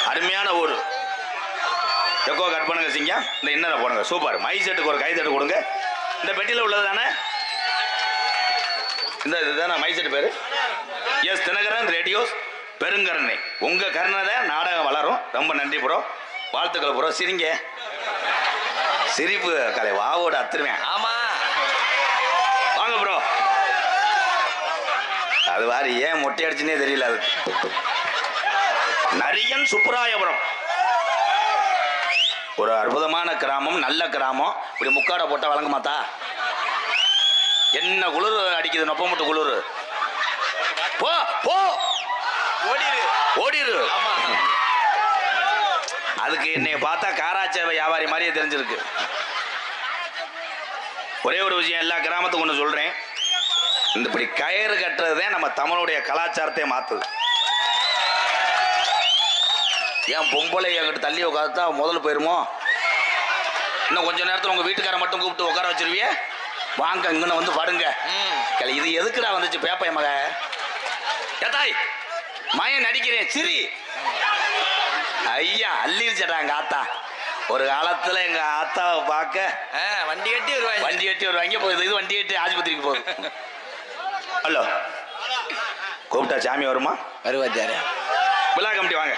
அருமையான ஊர். Echo cut பண்ணுங்க சிங்க. இந்த இன்னரை போடுங்க. சூப்பர். மை செட்டுக்கு ஒரு கை தட்டு கொடுங்க. இந்த பெட்டியில் உள்ளது தானே? இந்த இதுதானே மை செட்டு பேரு? எஸ் தினகரன் ரேடியோஸ் பெருங்கருணை. உங்க கருணை நாடகம் வளரும். ரொம்ப நன்றி ப்ரோ. வாழ்த்துக்கள் ப்ரோ. சிரிங்க. சிரிப்பு கலை வாவோட அத்துருவேன். ஆமா வாங்க ப்ரோ. அது மாதிரி ஏன் மொட்டை அடிச்சுன்னே தெரியல. அது நரியன் சுப்பராயபுரம் ஒரு அற்புதமான கிராமம். நல்ல கிராமம். இப்படி முக்காடை போட்டா வழங்க மாத்தா. என்ன குளிர் அடிக்குது. நொப்ப முட்டு குளிர். போ போ ஓடிரு ஓடிரு. அதுக்கு என்னைய பார்த்தா காராச்சேவை வியாபாரி மாதிரியே தெரிஞ்சிருக்கு. ஒரே ஒரு விஷயம் எல்லா கிராமத்துக்கும் ஒன்று சொல்றேன். இந்த இப்படி கயிறு கட்டுறதுதான் நம்ம தமிழுடைய கலாச்சாரத்தை மாத்துது. ஏன் பொம்பளை என்கிட்ட தள்ளி உட்காந்தா முதல்ல போயிருமோ? இன்னும் கொஞ்ச நேரத்தில் உங்க வீட்டுக்கார மட்டும் கூப்பிட்டு உட்கார வச்சிருவியே. வாங்க இங்கன்னு வந்து படுங்க. இது எதுக்குடா வந்துச்சு பேப்பை மக? ஏத்தாய் மயன் நடிக்கிறேன் சிரி. ஐயா அள்ளிருச்சடா எங்க ஆத்தா. ஒரு காலத்துல எங்க ஆத்தாவை பார்க்க வண்டி கட்டி வருவாங்க. போகுது இது வண்டி கட்டி ஆஸ்பத்திரிக்கு போகுது. ஹலோ கூப்பிட்டா சாமி வருமா? வருவாச்சாரு. விழா கமிட்டி வாங்க.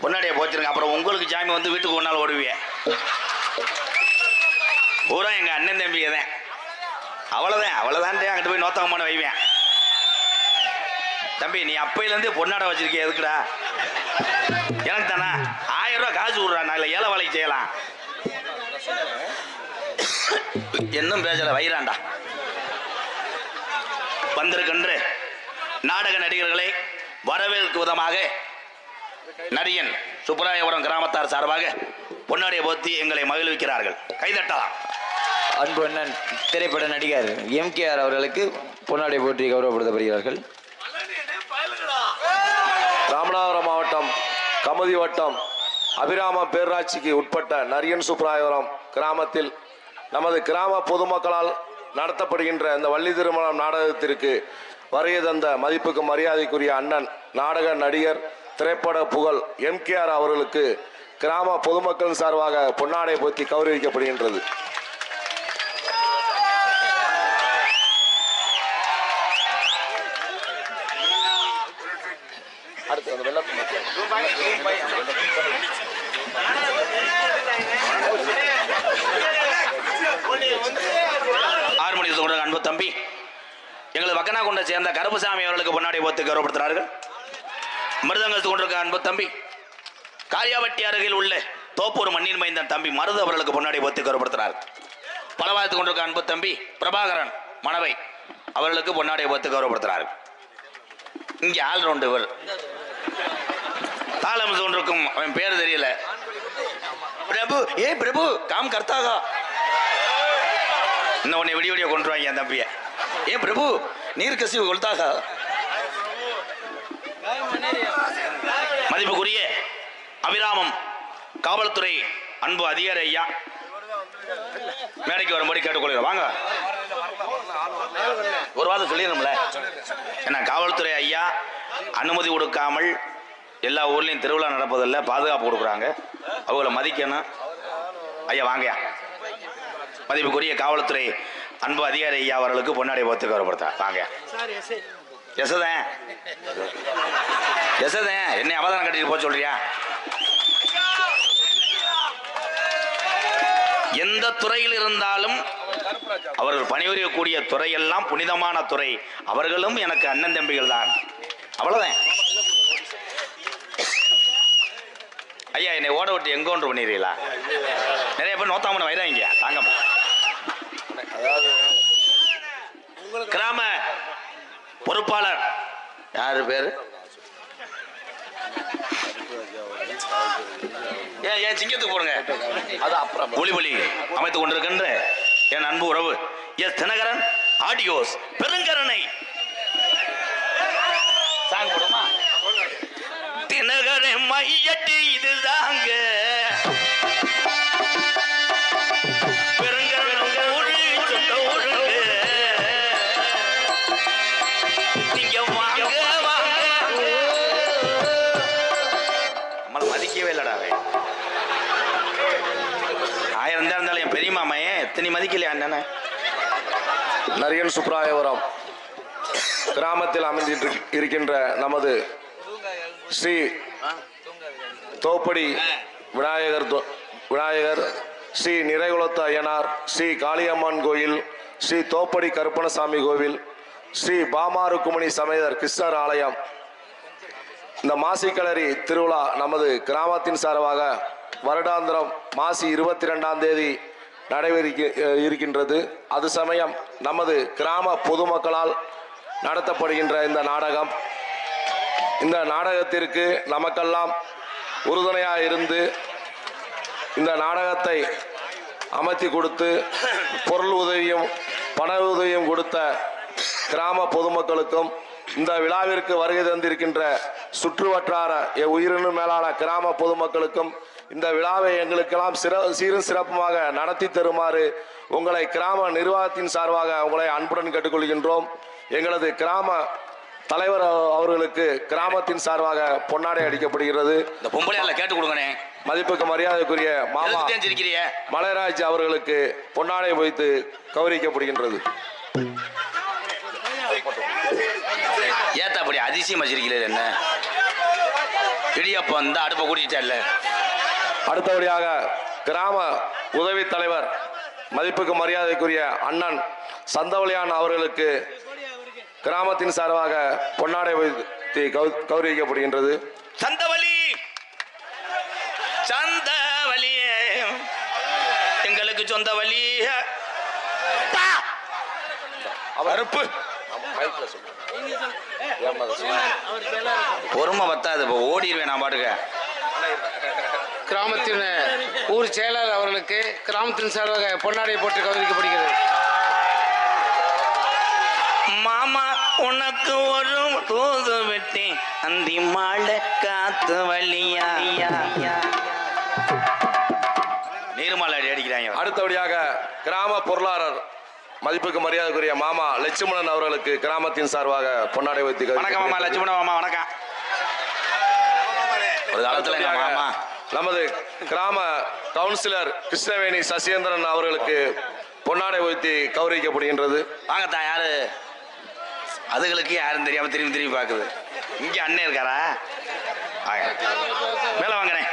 பொன்னாடியை போச்சிருங்க. அப்புறம் உங்களுக்கு சாமி வந்து வீட்டுக்கு ஒரு நாள் ஓடுவேன். பூரா எங்க அண்ணன் தம்பியை தான். அவ்வளவுதான் அங்கிட்டு போய் நோத்தகமான வைவேன். தம்பி நீ அப்பையிலேருந்தே பொன்னாடை வச்சிருக்கிய எதுக்குடா? எனக்கு தானா 1000 ரூபா காசு விடுறா. நான் இல்லை ஏழை வேலைக்கு செய்யலாம். இன்னும் பேசல வைராண்டா. வந்திருக்கின்ற நாடக நடிகர்களை வரவேற்கும் விதமாக நரியன் சுப்பராயபுரம் கிராமத்தார் சார்பாக பொன்னாடியை போத்தி எங்களை மகிழ்விக்கிறார்கள். கைதட்டலாம். அன்பு அண்ணன் திரைப்பட நடிகர் எம்கேஆர் அவர்களுக்கு பொன்னாடை போற்றி கௌரவப்படுத்தப்படுகிறார்கள். ராமநாதபுரம் மாவட்டம் கமுதி வட்டம் அபிராம பேரூராட்சிக்கு உட்பட்ட நரியன் சுப்பராயபுரம் கிராமத்தில் நமது கிராம பொதுமக்களால் நடத்தப்படுகின்ற இந்த வள்ளி திருமணம் நாடகத்திற்கு வருகை தந்த மதிப்புக்கு மரியாதைக்குரிய அண்ணன் நாடக நடிகர் திரைப்பட புகழ் எம்கேஆர் அவர்களுக்கு கிராம பொதுமக்கள் சார்பாக பொன்னாடை போத்தி கௌரவிக்கப்படுகின்றது. ஆறுமணி அன்பு தம்பி எங்களது வக்கனா கொண்ட சேர்ந்த கருப்புசாமி அவர்களுக்கு பொன்னாடை போத்து கௌரவப்படுத்துகிறார்கள். மிருதங்கத்து கொண்டிருக்க அன்பு தம்பி காரியாவட்டி அருகில் உள்ள தோப்பூர் மண்ணின் மைந்தன் தம்பி மருது அவர்களுக்கு பொன்னாடை போத்து கௌரவப்படுத்துகிறார். பலவாயத்து கொண்டிருக்க அன்பு தம்பி பிரபாகரன் மணவை அவர்களுக்கு பொன்னாடை போத்து கௌரவப்படுத்துகிறார். இங்கே ஆல்ரவுண்டு இவர் தாளம் கொண்டிருக்கும். அவன் பேர் தெரியல. பிரபு பிரபு காம் கர்த்தாகா. இன்னும் உன்னை விடிய கொண்டு வாங்க என் தம்பிய. பிரபு நீர் கசிவு கொளுத்தாக. மதிப்புக்குரிய அபிராமம் காவல்துறை அன்பு அதிகாரி ஐயா மேடைக்கு வரும்படி கேட்டுக்கொள்கிறோம். வாங்க ஒரு வாரம் சொல்லிடணும்ல. ஏன்னா காவல்துறை ஐயா அனுமதி கொடுக்காமல் எல்லா ஊர்லேயும் திருவிழா நடப்பதில்லை, பாதுகாப்பு கொடுக்குறாங்க. அவங்கள மதிக்கணும். ஐயா வாங்கயா. மதிப்புக்குரிய காவல்துறை அன்பு அதிகாரி ஐயா அவர்களுக்கு பொன்னாடை போத்து கௌரவப்படுத்தா. வாங்க யசதன் என்ன அவதானம் கட்டிட்டு போக சொல்றியா? எந்த துறையில் இருந்தாலும் அவர்கள் பணிபுரியக்கூடிய துறையெல்லாம் புனிதமான துறை. அவர்களும் எனக்கு அண்ணன் தம்பிகள் தான். அவ்வளவுதான். ஐயா என்னை ஓட விட்டு எங்க ஒன்று பண்ணிடுறீங்களா? நிறைய பேர் நோத்தாமன வைராங்க தாங்க. கிராம பொறுப்பாளர் யாரு பேரு? ஏன் சிங்கத்துக்கு போடுங்க. அது அப்புறம் ஒளிபொலி அமைத்துக் கொண்டிருக்கின்ற என் அன்பு உறவு எஸ் தினகரன் ஆடியோஸ் பெருங்கரனை சாங் போடுமா? தினகரன் மையட்டி இதுதாங்க மதிக்கவே இல்லடாவே. ஆயிரம் தான் இருந்தாலும் என் பெரிய மாமையே எத்தனை மதிக்கலையா அண்ணன. நரியன் சுப்ராயபுரம் கிராமத்தில் அமைந்து இருக்கின்ற நமது ஸ்ரீ தோப்படி விநாயகர் ஸ்ரீ நிறைகுலத்து ஐயனார் ஸ்ரீ காளியம்மன் கோயில் ஸ்ரீ தோப்படி கருப்பணசாமி கோவில் ஸ்ரீ பாமாருக்குமணி சமேதர் கிருஷ்ணர் ஆலயம் இந்த மாசிக்களரி திருவிழா நமது கிராமத்தின் சார்பாக வருடாந்திரம் மாசி 22ஆம் தேதி நடைபெற இருக்கின்றது. அது சமயம் நமது கிராம பொதுமக்களால் நடத்தப்படுகின்ற இந்த நாடகம். இந்த நாடகத்திற்கு நமக்கெல்லாம் உறுதுணையாக இருந்து இந்த நாடகத்தை அமைத்து கொடுத்து பொருள் உதவியும் பண உதவியும் கொடுத்த கிராம பொதுமக்களுக்கும் இந்த விழாவிற்கு வருகை தந்திருக்கின்ற சுற்று வட்டார உயிரினும் மேலான கிராம பொதுமக்களுக்கும் இந்த விழாவை எங்களுக்கெல்லாம் சீரும் சிறப்புமாக நடத்தி தருமாறு உங்களை கிராம நிர்வாகத்தின் சார்பாக உங்களை அன்புடன் கேட்டுக்கொள்கின்றோம். எங்களது கிராம தலைவர் அவர்களுக்கு கிராமத்தின் சார்பாக பொன்னாடை அளிக்கப்படுகிறது. இந்த பொம்பளையால கேட்டு கொடுங்கனே. மதிப்புக்கு மரியாதைக்குரிய மாமா மலைராஜ் அவர்களுக்கு பொன்னாடை வைத்து கௌரவிக்கப்படுகின்றது. ஏத்தா அப்படி அதிசயம் வச்சிருக்கீங்க என்ன? இடியப்ப அந்த அடுப்பை கூட்டிட்டல்ல. அடுத்தபடியாக கிராம உதவி தலைவர் மதிப்புக்கு மரியாதைக்குரிய அண்ணன் சந்தவலியான் அவர்களுக்கு கிராமத்தின் சார்பாக பொன்னாடை வைத்து கௌரவிக்கப்படுகின்றது. சந்தவலி எங்களுக்கு சொந்த வழி அறுப்பு பொறுமை பத்தாது. இப்போ ஓடிடுவேன் நான் பாட்டுக்க. கிராமத்தின் ஊர் செயலாளர் அவர்களுக்கு கிராமத்தின் சார்பாக பொன்னாடை போட்டு கௌரவிக்கப்படுகிறது. மாமா உனக்கு ஒரு தூது விட்டேன் அந்தி மாலை காத்து வழியா நீர்மாலை அடி அடிக்கிறாங்க. அடுத்தபடியாக கிராம பொருளாளர் மதிப்புக்கு மரியாதைக்குரிய மாமா லட்சுமணன் அவர்களுக்கு கிராமத்தின் சார்பாக பொன்னாடை வைத்து. வணக்கம் மாமா லட்சுமணன் மாமா வணக்கம். ஒரு காலத்துல மாமா நமது கிராம கவுன்சிலர் கிருஷ்ணவேணி சசியேந்திரன் அவர்களுக்கு பொன்னாடை வைத்து கௌரவிக்கப்படுகின்றது. வாங்கத்தான் யாரு அதுகளுக்கு யாரும் தெரியாம திரும்பி திரும்பி பாக்குது. இங்க அண்ணன் இருக்காரா? மேல வாங்கினேன்.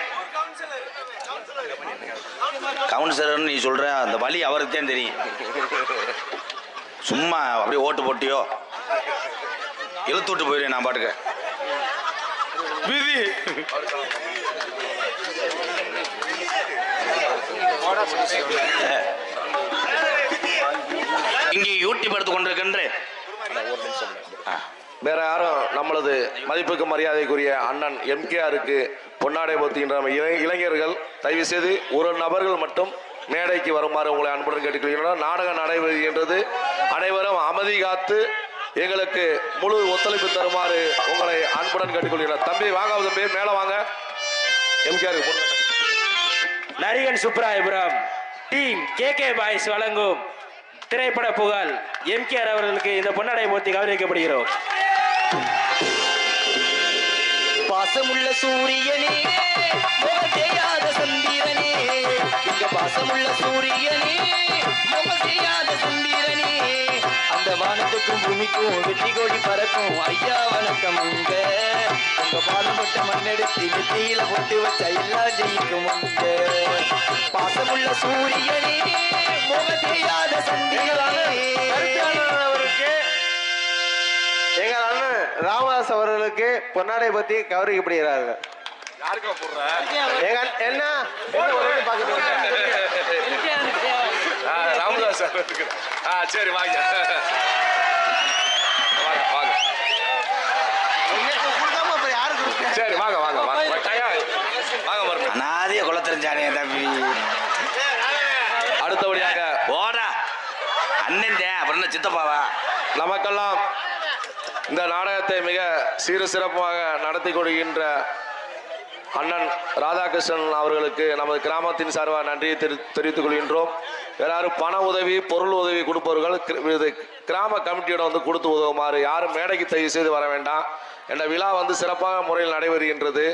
கவுன்சிலர் நீ சொல்ற அந்த வழி அவருக்கு தான் தெரியும். சும்மா அப்படியே ஓட்டு போட்டியோ இழுத்து விட்டு போயிடுவேன் நான் பாட்டுக்க. விதி இங்கே யூடியூப் எடுத்து கொண்டிருக்கின்ற வேற யாரும் நம்மளது மதிப்புக்கு மரியாதைக்குரிய அண்ணன் எம்கேஆருக்கு பொன்னாடை போத்துகின்ற இளைஞர்கள் தயவு செய்து ஒரு நபர்கள் மட்டும் மேடைக்கு வருமாறு உங்களை அன்புடன் கேட்டுக்கொள்கிறோம். நாடகம் நடைபெறுகின்றது. அனைவரும் அமைதி காத்து எங்களுக்கு முழு ஒத்துழைப்பு தருமாறு உங்களை அன்புடன் கேட்டுக்கொள்கிறோம். தம்பி வாங்க, தம்பி மேல வாங்க. எம்கேஆருக்கு நரியன் சுப்ராயபுரம் டீம் கேகே பாய்ஸ் வழங்கும் திரைப்பட புகழ் எம்கேஆர் அவர்களுக்கு இந்த பொன்னாடை போர்த்தி கௌரவிக்கப்படுகிறோம். பாசமுள்ள சூரியனே முகம் செய்யாத சந்திரனே எங்க பாசமுள்ள சூரியனே முகம் செய்யாத சந்திரனே அந்த வானத்துக்கும் பூமிக்கும் வெற்றி கோடி பறக்கும் ஐயா வணக்கம் உங்க உங்க பாலப்பட்ட மண்ணெடுத்து நெத்தியில போட்டு வச்ச எல்லாம் ஜெயிக்கும் உங்க பாசமுள்ள சூரியனே முகம் செய்யாத சந்திரனே அவருக்கு எங்கள் அண்ணன் ராமதாஸ் அவர்களுக்கு பொன்னாடை பத்தி கௌரவிக்கப்படுகிறார்கள். என்ன ராமதாஸ் சரி வாங்க வாங்க சரி வாங்க வாங்க வாங்க வாங்க அனாதிய கொலை தெரிஞ்சானே தம்பி. அடுத்தபடியாக போடா அண்ணன் தான் அப்புறம் என்ன சித்தப்பாவா? நமக்கெல்லாம் இந்த நாடகத்தை மிக சீர சிறப்பாக நடத்தி கொடுக்கின்ற அண்ணன் ராதாகிருஷ்ணன் அவர்களுக்கு நமது கிராமத்தின் சார்பாக நன்றியை தெரிவித்துக் கொள்கின்றோம். யாரும் பண உதவி பொருள் உதவி கொடுப்பவர்கள் இது கிராம கமிட்டியோட கொடுத்து உதவுமாறு யாரும் மேடைக்கு தயவு செய்து வர வேண்டாம். என்ற விழா சிறப்பாக முறையில் நடைபெறுகின்றது.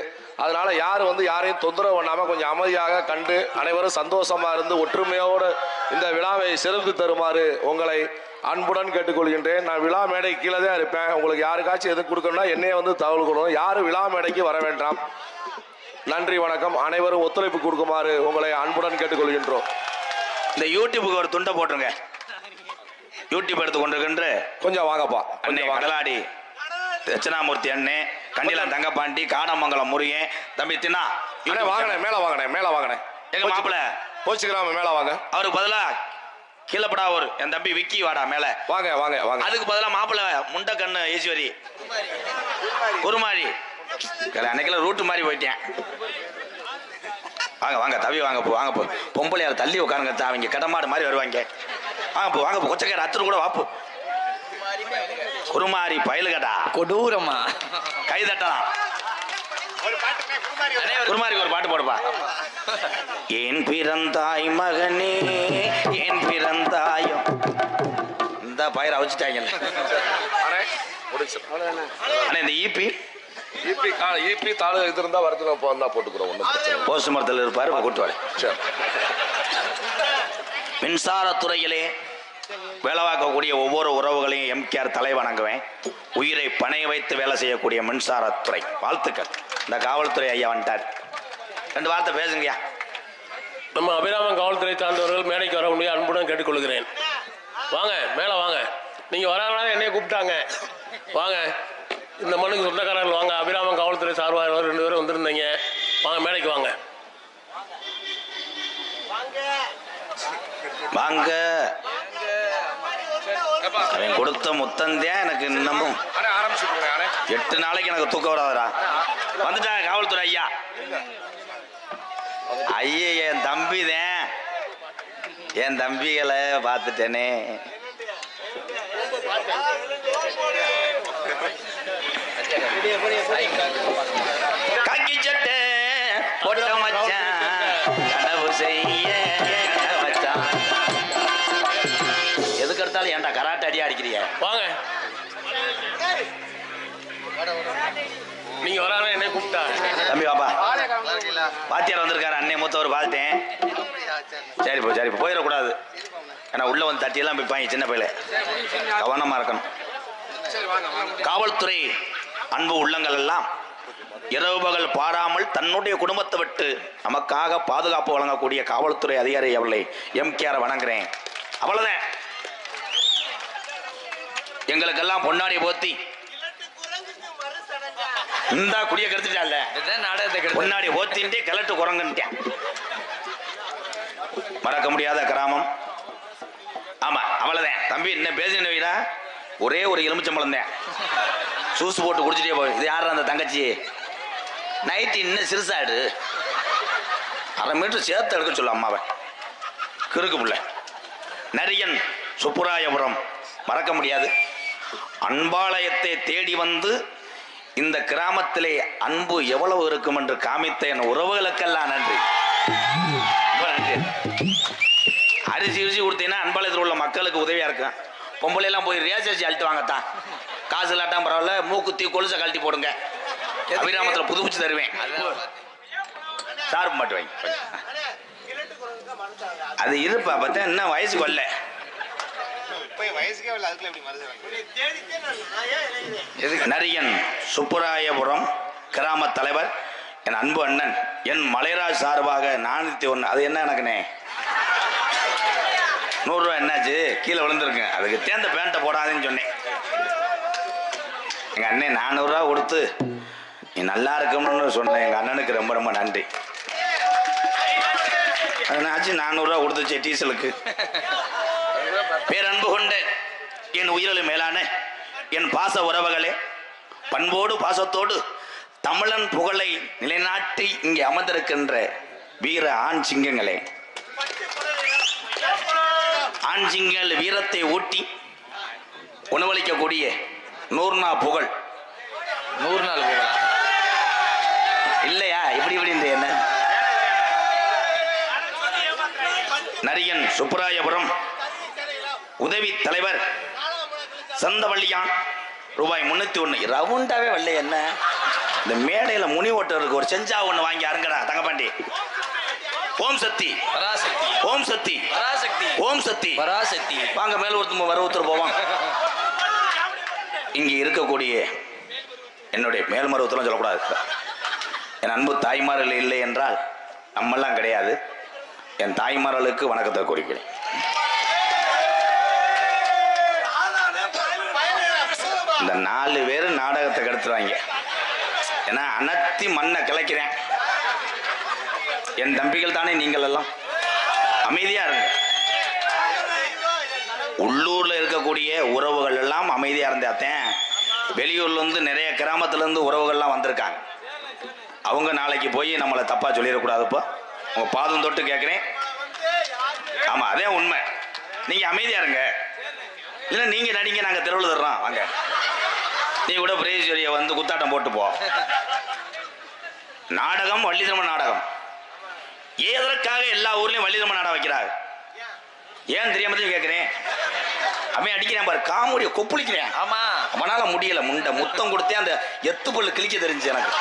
அதனால யாரும் யாரையும் தொந்தரவு பண்ணாமல் கொஞ்சம் அமைதியாக கண்டு அனைவரும் சந்தோஷமா இருந்து ஒற்றுமையோடு இந்த விழாவை சிறப்பு தருமாறு உங்களை அன்புடன் கேட்டுக்கொள்கின்றேன். நான் விழா மேடை கீழே தான் இருப்பேன். உங்களுக்கு யாருக்காச்சும் எது கொடுக்கணும்னா என்னைய தகவல் கொடுக்கணும். யாரும் விழா மேடைக்கு வர வேண்டாம். நன்றி வணக்கம். அனைவரும் ஒத்துழைப்பு கொடுக்குமாறு உங்களை அன்புடன் கேட்டுக்கொள்கின்றோம். இந்த யூடியூபுக்கு ஒரு துண்டை போட்டுருங்க. யூடியூப் எடுத்து கொண்டிருக்கின்ற கொஞ்சம் வாங்கப்பா. அண்ணே கடலாடி தட்சிணாமூர்த்தி அண்ணே, கண்டிலாம் தங்கப்பாண்டி, காடமங்கலம் முருகன், தம்பி தின்னா வாங்கினேன் மேல வாங்கினேன் மேல வாங்கினேன் எங்க மாப்பிள்ள போச்சுக்கிறாம மேல வாங்க. அவருக்கு பதிலா கீழப்படா ஒரு என் தம்பி விக்கி வாடா மேல வாங்க வாங்க வாங்க. அதுக்கு பதிலா மாப்பிள்ள முண்டை கண்ணு ஈஸ்வரி குருமாரி அன்னைக்கெல்லாம் ரூட்டு மாதிரி போயிட்டேன். வாங்க வாங்க தவி வாங்க போ வாங்க போ. பொம்பளையார் தள்ளி உட்காருங்க. அவங்க கடமாடு மாதிரி வருவாங்க. வாங்க போ வாங்க போ. கொச்சக்கார அத்தர் கூட வாப்பு. குருமாரி பயலுகடா கொடூரமா கை தட்டலாம். குருமாரிக்கு ஒரு பாட்டு போடுப்பா. ஏன் பிறந்தாய் மகனே ஏன் பிறந்தாயோ இந்த பயிரை வச்சுட்டாங்க. இந்த ஈபி ஈபி தாளு இது இருந்தா வரத்துல வந்தா போட்டுக்கிறோம். ஒன்றும் போஸ்ட் மரத்தில் இருப்பாரு கூட்டுவாரு. சரி. மின்சாரத்துறையிலே வேலை பார்க்கக்கூடிய ஒவ்வொரு உறவுகளையும் எம்கேஆர் தலை வணங்குவேன். உயிரை பணைய வைத்து வேலை செய்யக்கூடிய மின்சாரத்துறை வாழ்த்துக்கள். இந்த காவல்துறை ஐயா வந்துட்டார். 2 வார்த்தை பேசுங்கய்யா. நம்ம அபிராமம் காவல்துறை சார்ந்தவர்கள் மேடைக்கு வர முடியும் அன்புடன் கேட்டுக்கொள்கிறேன். வாங்க மேலே வாங்க. நீங்கள் வராதனால என்னைய கூப்பிட்டாங்க. வாங்க இந்த மண்ணுக்கு சொந்தக்காரர்கள் வாங்க. அபிராமம் காவல்துறை சார்பாக 2 பேரும் வந்திருந்தீங்க. வாங்க மேடைக்கு வாங்க. வாங்க. அவன் கொடுத்த முத்தந்தான் எனக்கு இன்னமும் 8 நாளைக்கு எனக்கு தூக்கம் வராதரா. வந்துட்டாங்க காவல்துறை ஐயா. ஐயா என் தம்பி தான். என் தம்பிகளை பார்த்துட்டேனே. காக்கி சட்டை போட்ட மச்சான் கனவு செய்ய வச்சான். எதுக்கு எடுத்தாலும் ஏன்டா கராட்டை அடியா அடிக்கிறிய? வாங்க நீங்க வராத என்னை கூப்பிட்டா. தம்பி வாப்பா. பாத்தியார் வந்திருக்காரு. அண்ணே மூத்தவர் பார்த்துட்டேன். சரி போ சரி போயிடக்கூடாது. ஏன்னா உள்ள வந்து தட்டியெல்லாம் பிப்பாங்க சின்ன பையில. கவனமா இருக்கணும். காவல்துறை அன்பு உள்ளங்கள் எல்லாம் இரவு பகல் பாராமல் தன்னுடைய குடும்பத்தை விட்டு நமக்காக பாதுகாப்பு வழங்கக்கூடிய காவல்துறை அதிகாரி அவர்களை எம்கேஆர் வணங்குறேன். அவ்வளவுதான். எங்களுக்கெல்லாம் பொன்னாடி போத்தி இந்த குடிய கெடுத்துட்டால பொன்னாடி ஓத்தின்ட்டே கிளட்டு குரங்குன்ட்டேன். மறக்க முடியாத கிராமம். ஆமா அவ்வளவுதான் தம்பி. என்ன பேசின வீரா ஒரே ஒரு எலுமிச்சம்பழம் தான் ஜூஸ் போட்டு குடிச்சிட்டே போய். இது யாரு அந்த தங்கச்சி? நைட்டு இன்னும் சிறுசாடு 1/2 மீட்டர் சேர்த்து எடுக்க சொல்ல அம்மாவை. கிறுக்கு புள்ள. நரியன் சுப்புராயபுரம் மறக்க முடியாது. அன்பாலயத்தை தேடி வந்து இந்த கிராமத்திலே அன்பு எவ்வளவு இருக்கும் என்று காமித்த என் உறவுகளுக்கெல்லாம் நன்றி. அரிசி அரிசி கொடுத்தீங்கன்னா அன்பாலயத்தில் உள்ள மக்களுக்கு உதவியா இருக்கும். பொம்பளை எல்லாம் போய் ரேசரிசி அழுத்து வாங்கத்தான். காசு இல்லாட்டாம் பரவாயில்ல. மூக்குத்தி கொலுசை கழட்டி போடுங்க. அபிராமத்துல புதுப்பிச்சு தருவேன். சார்பு மட்டும் வாங்கி அது இருப்பா பார்த்தா என்ன வயசு கொல்ல நரியன் சுப்பராயபுரம் கிராம தலைவர் என் அன்பு அண்ணன் என் மலைராஜ் சார்பாக 401. அது என்ன எனக்குண்ணே 100 ரூபா என்னாச்சு கீழே விழுந்துருக்கு. அதுக்கு தேர்ந்த பேண்ட்டை போடாதுன்னு சொன்னேன். எங்க அண்ணன் 400 ரூபா கொடுத்து நீ நல்லா இருக்கும்னு சொன்னேன். எங்க அண்ணனுக்கு ரொம்ப ரொம்ப நன்றி. அதனாச்சு 400 ரூபா கொடுத்துச்சு டீசலுக்கு. பேரன்பு கொண்ட என் உயிரிலும் மேலான என் பாச உறவுகளே, பண்போடு பாசத்தோடு தமிழன் புகழை நிலைநாட்டி இங்கே அமர்ந்திருக்கின்ற வீர ஆண் சிங்கங்களே, ஆண் சிங்கங்கள் வீரத்தை ஊட்டி உணவளிக்கக்கூடிய 100 நாள் புகழ் 100 நாள் புகழ் இல்லையா? இப்படி என்ன நரியன் சுப்பராயபுரம் உதவி தலைவர் சந்தவள்ளியான் ரூபாய் 301. ரவுண்டாவே வரல. என்ன இந்த மேடையில முனி ஓட்டருக்கு ஒரு செஞ்சா ஒண்ணு வாங்கி அருங்கடா தங்கப்பாண்டி. ஓம் சக்தி பராசக்தி ஓம் சக்தி பராசக்தி ஓம் சக்தி பராசக்தி. வாங்க மேல ஒருத்தர் போவான். இங்க இருக்கக்கூடிய என்னுடைய மேல்மருவத்தெல்லாம் சொல்லக்கூடாது. என் அன்பு தாய்மார்கள் இல்லை என்றால் நம்மெல்லாம் கிடையாது. என் தாய்மார்களுக்கு வணக்கத்தை குறிக்கிறேன். இந்த 4 பேர் நாடகத்தை கெடுத்துருவாங்க. ஏன்னா அனைத்தி மண்ணை கிளைக்கிறேன். என் தம்பிகள் தானே நீங்கள் எல்லாம் அமைதியா இருங்க. உள்ளூர்ல இருக்கக்கூடிய உறவுகள் எல்லாம் அமைதியா இருந்தாத்தேன். வெளியூர்ல இருந்து நிறைய கிராமத்துல இருந்து உறவுகள்லாம் வந்திருக்காங்க. அவங்க நாளைக்கு போய் நம்மளை தப்பா சொல்லிடக்கூடாதுப்பா. உங்க பாதம் தொட்டு கேட்கிறேன். ஆமா அதே உண்மை. நீங்க அமைதியா இருங்க. இல்ல நீங்க நடிங்க, நாங்க தெருவில் தர்றோம். வாங்க நீ கூட பிரேஸ்வரிய வந்து குத்தாட்டம் போட்டு போ. நாடகம் வள்ளிதர்ம நாடகம். எதற்காக எல்லா ஊர்லயும் வள்ளிதர்ம நாடகம் வைக்கிறாங்க? ஏன் தெரியாம கேட்கிறேன். அவன் அடிக்கிறேன் பாரு, காமெடியை கொப்புளிக்கிறேன். ஆமா அவனால முடியல. முண்டை முத்தம் கொடுத்தே அந்த எத்து பல்லு கிழிக்க தெரிஞ்சு எனக்கு.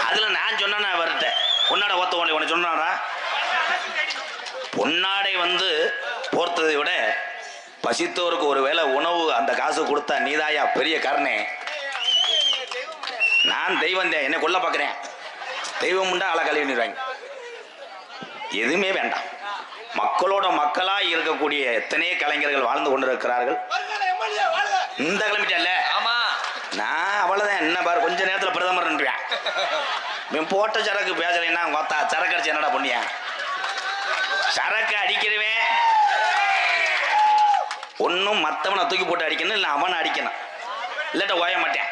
அதுல நான் சொன்ன வரட்ட பொன்னாடை ஓத்த உனக்கு சொன்னாடா. பொன்னாடை வந்து போர்த்ததை விட பசித்தோருக்கு ஒரு வேளை உணவு அந்த காசு கொடுத்தா நீதாயா பெரிய கருணை. நான் தெய்வம் தான், என்ன கொல்ல பார்க்கிறேன். தெய்வம் உண்டா ஆளை கழுவிடுவாங்க. எதுவுமே வேண்டாம். மக்களோட மக்களா இருக்கக்கூடிய எத்தனையோ கலைஞர்கள் வாழ்ந்து கொண்டிருக்கிறார்கள். இந்த கிளம்பிட்டல. ஆமா நான் அவ்வளவுதான். என்ன பாரு கொஞ்ச நேரத்தில் பிரதமர் போட்ட சரக்கு பேசலைன்னா கொத்தா சரக்கு அடிச்சு என்னடா பண்ணியா? சரக்கு அடிக்கிறவன் ஒன்னும் மத்தவனை தூக்கி போட்டு அடிக்கணும், இல்லை அவனை அடிக்கணும். இல்லாட்ட ஓய மாட்டேன்.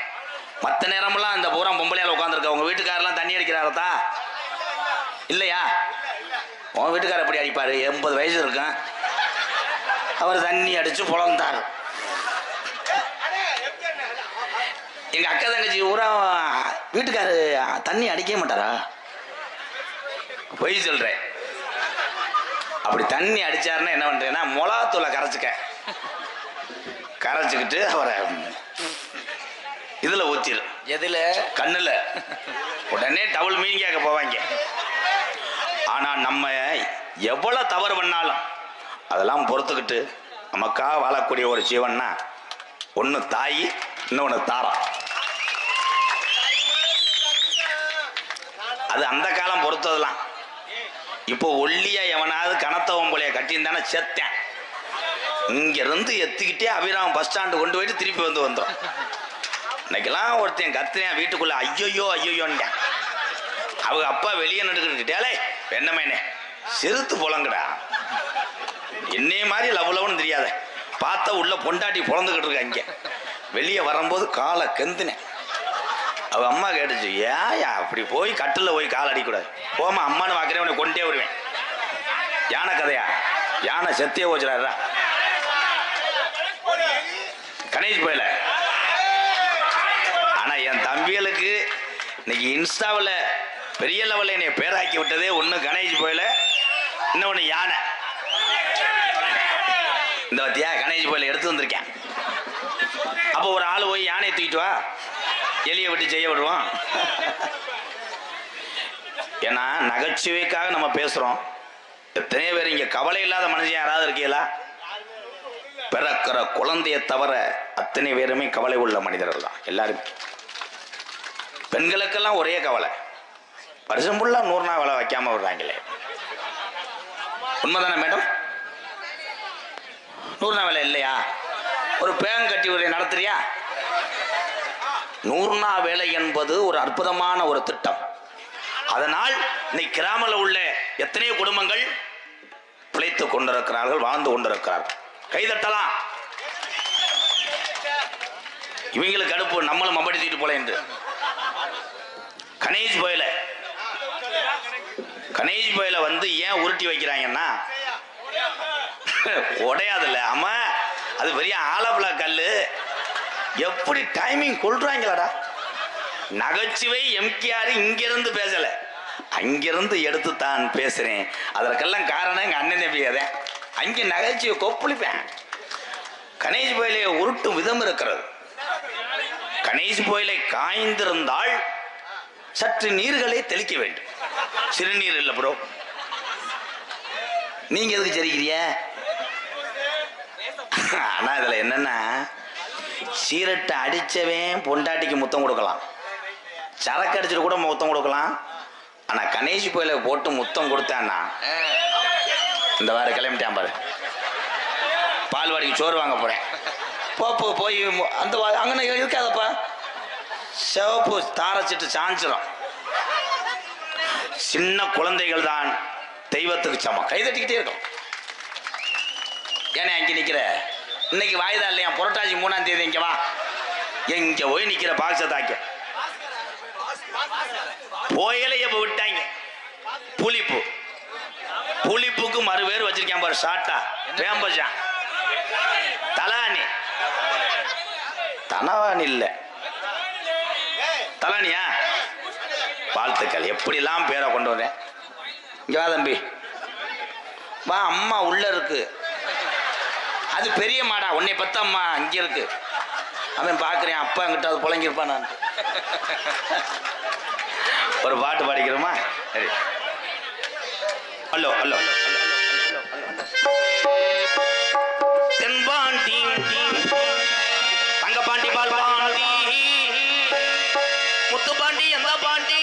மற்ற நேரமெல்லாம் அந்த பூரா பொம்பளையால் உட்காந்துருக்க. உங்க வீட்டுக்காரெல்லாம் தண்ணி அடிக்கிறாரத்தா இல்லையா? உன் வீட்டுக்காரர் எப்படி அடிப்பாரு? 80 வயசு இருக்கும். அவர் தண்ணி அடிச்சு புலந்தார். எங்க அக்கா தங்கச்சி ஊரா வீட்டுக்காரு தண்ணி அடிக்கவே மாட்டாரா? பொய் சொல்றேன். அப்படி தண்ணி அடிச்சாருன்னா என்ன பண்றேன்னா மிளகாத்தூளை கரைச்சிக்கிட்டு அவரை இதுல ஊத்திரு. எதுல? கண்ணுல. உடனே டபுள் மீனிங் கேட்க போவாங்க. ஆனா நம்ம எவ்வளவு தவறு பண்ணாலும் அதெல்லாம் பொறுத்துக்கிட்டு நமக்காக வாழக்கூடிய ஒரு ஜீவன்னா ஒன்னு தாய், இன்னொன்னு தாரம். அது அந்த காலம் பொறுத்ததெல்லாம். இப்போ ஒல்லியா எவனாவது கனத்தவன் போலைய கட்டியிருந்தானே செத்தேன். இங்க இருந்து எத்திக்கிட்டே அபிராமம் பஸ் ஸ்டாண்டு கொண்டு போயிட்டு திருப்பி வந்தோம். இன்னைக்கெல்லாம் ஒருத்தன் கத்துறேன் வீட்டுக்குள்ள ஐயோன்னு. அவங்க அப்பா வெளியே நடுக்கிட்டேலே என்னமேனே செருத்து புலங்கடா. என்னைய மாதிரி லவ்னு தெரியாத பார்த்தா உள்ள பொண்டாட்டி புலந்துக்கிட்டு இருக்க. இங்க வெளியே வரும்போது காலை கெந்துனேன். அவ அம்மா கேட்டுச்சு, ஏயா அப்படி போய் கட்டில் போய் கால் அடிக்கூடாது, போமா அம்மானு வாக்குறேன், உன்னை கொண்டே வருவேன். யானை கதையா? யானை செத்தியே போச்சுறாரா கணேஷ் போயில. ஆனா என் தம்பிகளுக்கு இன்னைக்கு இன்ஸ்டாவில் பெரிய லெவலில் என்னை பேராக்கி விட்டதே ஒன்று கணேஷ் போயில, இன்னொன்று யானை. இந்த பத்தியா கணேஷ் போயில எடுத்து வந்திருக்கேன். அப்போ ஒரு ஆள் போய் யானையை தூக்கிட்டு வா, எலியை விட்டு செய்ய விடுவான். ஏன்னா நகைச்சுவைக்காக நம்ம பேசுறோம். எத்தனையோ பேர் இங்க கவலை இல்லாத மனுஷன் யாராவது இருக்கீங்களா? பிறக்கிற குழந்தைய தவிர அத்தனை பேருமே கவலை உள்ள மனிதர்கள் தான் எல்லாருமே. பெண்களுக்கெல்லாம் ஒரே கவலை, வருஷம் ஃபுல்லா 100 நாள் வேலை வைக்காம விடுறாங்களே. உண்மைதானே மேடம்? 100 நாள் வேலை இல்லையா? ஒரு பேங்க் கட்டி ஒரு நடத்துறியா? 100 நாள் வேலை என்பது ஒரு அற்புதமான ஒரு திட்டம். அதனால் இன்னைக்கு கிராமத்தில் உள்ள எத்தனையோ குடும்பங்கள் பிழைத்துக் கொண்டிருக்கிறார்கள், வாழ்ந்து கொண்டிருக்கிறார்கள். கைதட்டலாம். இவங்களுக்கு அடுப்பு, நம்மளும் மம்படித்திட்டு போல என்று. கணேஷ் போயில வந்து ஏன் உருட்டி வைக்கிறாங்கன்னா உடையாதுல்ல. ஆமா, அது பெரிய ஆலப்பலா கல்லு. எப்படி டைமிங் கொள்றாங்களாடா. நகைச்சுவை எம்கேஆர் இங்கிருந்து பேசல, அங்கிருந்து எடுத்து தான் பேசுறேன். அதற்கெல்லாம் காரணம் எங்க அண்ணன் நம்பியதேன். அங்கே நகைச்சுவை கொப்பளிப்பேன். கணேஷ் போயிலே உருட்டும் விதம் இருக்கிறது. கணேஷ் போயிலை காய்ந்திருந்தால் சற்று நீர்களை தெளிக்க வேண்டும். சிறுநீர் இல்லை ப்ரோ. நீங்க எதுக்கு சரிக்கிறிய? ஆனா இதுல என்னன்னா, சீரட்டை அடிச்சவன் பொண்டாட்டிக்கு முத்தம் கொடுக்கலாம், சரக்கு அடிச்சுட்டு கூட முத்தம் கொடுக்கலாம். ஆனா கணேஷ் போயில போட்டு முத்தம் கொடுத்தான்னா இந்த வாரம் கிளம்பிட்டான் பாரு, பால்வாடிக்கு சோறு வாங்க போறேன், போய் அந்த அங்கே இருக்காதப்பா, சிவப்பு தாரச்சிட்டு சாஞ்சிரும். சின்ன குழந்தைகள் தான் தெய்வத்துக்கு சமம். கைதட்டிக்கிட்டே இருக்கும். ஏன்னா அங்கே நிக்கிற, இன்னைக்கு வாய்தா இல்லையா? புரட்டாசி 3ஆம் தேதி இங்க வா. எங்க போய் நிக்கிற பாக்ஸ தாக்க போயல எப்ப விட்டாங்க. புளிப்புக்கு மறு பேர் வச்சிருக்கேன் பாரு, ஷாட்டா பேம்பஜான் தலானி. தனவான் இல்ல, தலானியா? வாழ்த்துக்கள். எப்படிலாம் பேரை கொண்டு வரேன். இங்க வா தம்பி, வா. அம்மா உள்ள இருக்கு, அது பெரிய மாடா. உன்னை பத்த அம்மா இங்க இருக்கு. அவன் பாக்குறேன், அப்பா என்கிட்ட அது புழங்கிருப்பான். நான் ஒரு பாட்டு பாடிக்கிறோமா? சரி. Hello hello. தென்பாண்டி தங்கப்பாண்டி பால்பாண்டி முத்துப்பாண்டி எந்த பாண்டி